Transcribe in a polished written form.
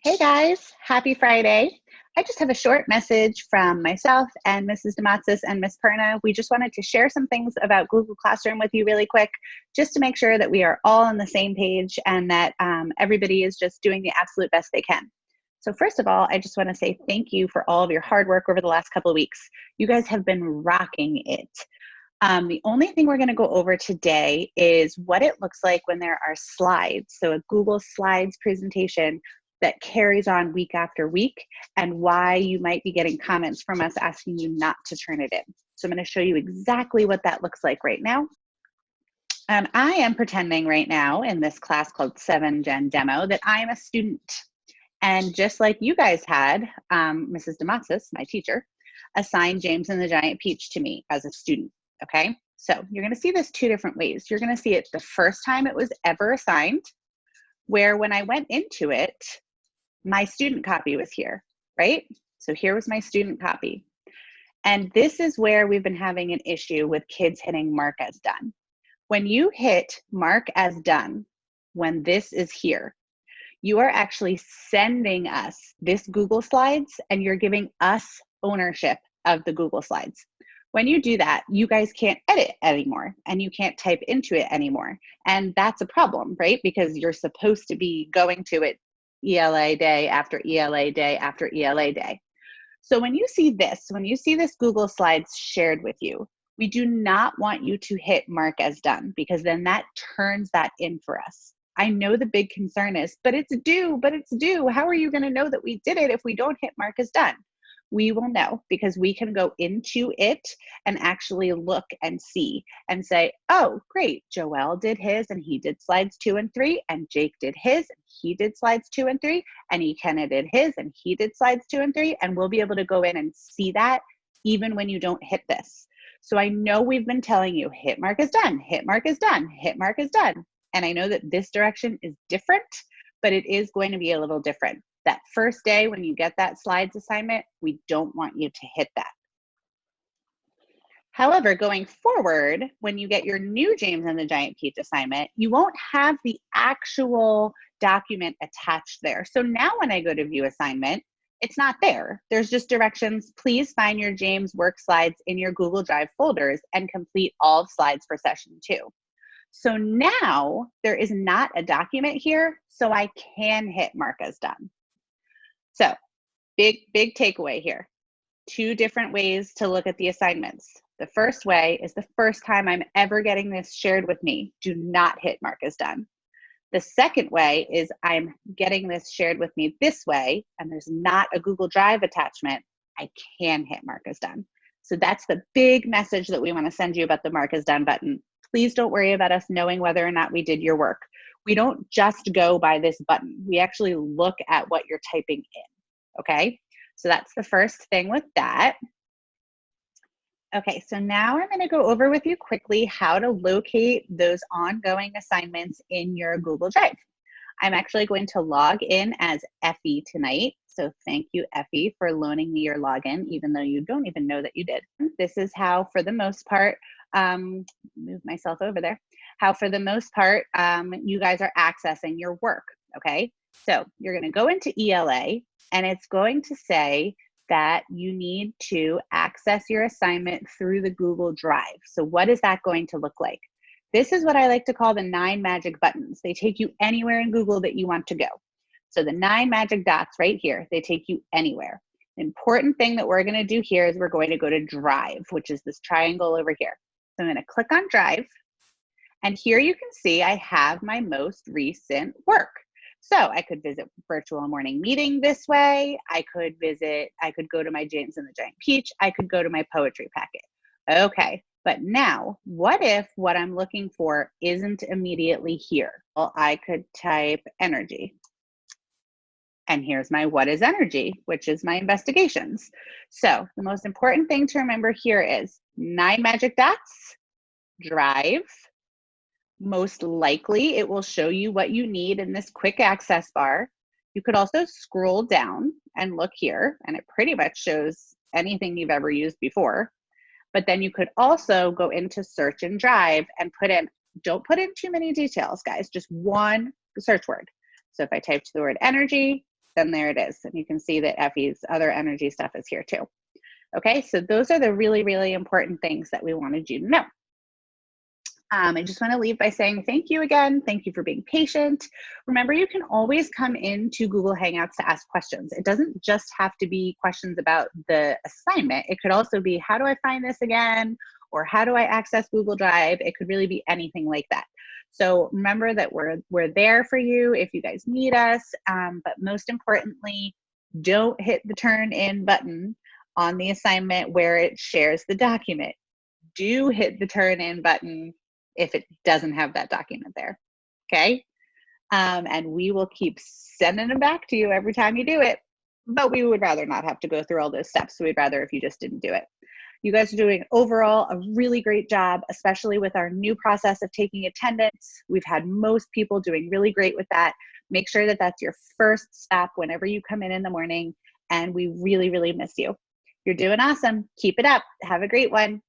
Hey guys, happy Friday. I just have a short message from myself and Mrs. Dematzis and Miss Perna. We just wanted to share some things about Google Classroom with you really quick, just to make sure that we are all on the same page and that everybody is just doing the absolute best they can. So first of all, I just want to say thank you for all of your hard work over the last couple of weeks. You guys have been rocking it. The only thing we're going to go over today is what it looks like when there are slides. So a Google Slides presentation that carries on week after week, and why you might be getting comments from us asking you not to turn it in. So I'm going to show you exactly what that looks like right now. I am pretending right now in this class called 7 Gen Demo that I am a student. And just like you guys had, Mrs. Dematzis, my teacher, assigned James and the Giant Peach to me as a student, okay? So you're gonna see this two different ways. You're gonna see it the first time it was ever assigned, where when I went into it, my student copy was here, right? So here was my student copy. And this is where we've been having an issue with kids hitting mark as done. When you hit mark as done, when this is here, you are actually sending us this Google Slides and you're giving us ownership of the Google Slides. When you do that, you guys can't edit anymore and you can't type into it anymore. And that's a problem, right? Because you're supposed to be going to it ELA day after ELA day after ELA day. So when you see this Google Slides shared with you, we do not want you to hit mark as done, because then that turns that in for us. I know the big concern is, but it's due. How are you going to know that we did it if we don't hit mark as done? We will know because we can go into it and actually look and see and say, oh, great, Joel did his and he did slides 2 and 3, and Jake did his and he did slides 2 and 3, and Ikenna did his and he did slides 2 and 3, and we'll be able to go in and see that even when you don't hit this. So I know we've been telling you, hit mark as done, hit mark as done, hit mark as done. And I know that this direction is different, but it is going to be a little different. That first day when you get that slides assignment, we don't want you to hit that. However, going forward, when you get your new James and the Giant Peach assignment, you won't have the actual document attached there. So now when I go to view assignment, it's not there. There's just directions. Please find your James work slides in your Google Drive folders and complete all slides for session 2. So now there is not a document here, so I can hit mark as done. So big takeaway here. 2 different ways to look at the assignments. The first way is the first time I'm ever getting this shared with me, do not hit mark as done. The second way is I'm getting this shared with me this way, and there's not a Google Drive attachment, I can hit mark as done. So that's the big message that we want to send you about the mark as done button. Please don't worry about us knowing whether or not we did your work. We don't just go by this button. We actually look at what you're typing in, okay? So that's the first thing with that. Okay, so now I'm going to go over with you quickly how to locate those ongoing assignments in your Google Drive. I'm actually going to log in as Effie tonight. So thank you, Effie, for loaning me your login, even though you don't even know that you did. This is how, for the most part, move myself over there, how for the most part, you guys are accessing your work, okay? So you're gonna go into ELA, and it's going to say that you need to access your assignment through the Google Drive. So what is that going to look like? This is what I like to call the 9 magic buttons. They take you anywhere in Google that you want to go. So the 9 magic dots right here, they take you anywhere. The important thing that we're going to do here is we're going to go to Drive, which is this triangle over here. So I'm going to click on Drive, and here you can see I have my most recent work. So I could visit virtual morning meeting this way. I could go to my James and the Giant Peach. I could go to my poetry packet. Okay, but now what if what I'm looking for isn't immediately here? Well, I could type energy. And here's my what is energy, which is my investigations. So the most important thing to remember here is 9 magic dots, Drive. Most likely it will show you what you need in this quick access bar. You could also scroll down and look here, and it pretty much shows anything you've ever used before. But then you could also go into search and Drive and put in, don't put in too many details, guys, just one search word. So if I typed the word energy, then there it is. And you can see that Effie's other energy stuff is here too. Okay, so those are the really, really important things that we wanted you to know. I just want to leave by saying thank you again. Thank you for being patient. Remember, you can always come into Google Hangouts to ask questions. It doesn't just have to be questions about the assignment. It could also be, how do I find this again? Or how do I access Google Drive? It could really be anything like that. So remember that we're there for you if you guys need us. But most importantly, don't hit the turn in button on the assignment where it shares the document. Do hit the turn in button if it doesn't have that document there, okay? And we will keep sending them back to you every time you do it, but we would rather not have to go through all those steps. So we'd rather if you just didn't do it. You guys are doing overall a really great job, especially with our new process of taking attendance. We've had most people doing really great with that. Make sure that that's your first stop whenever you come in the morning, and we really, really miss you. You're doing awesome. Keep it up. Have a great one.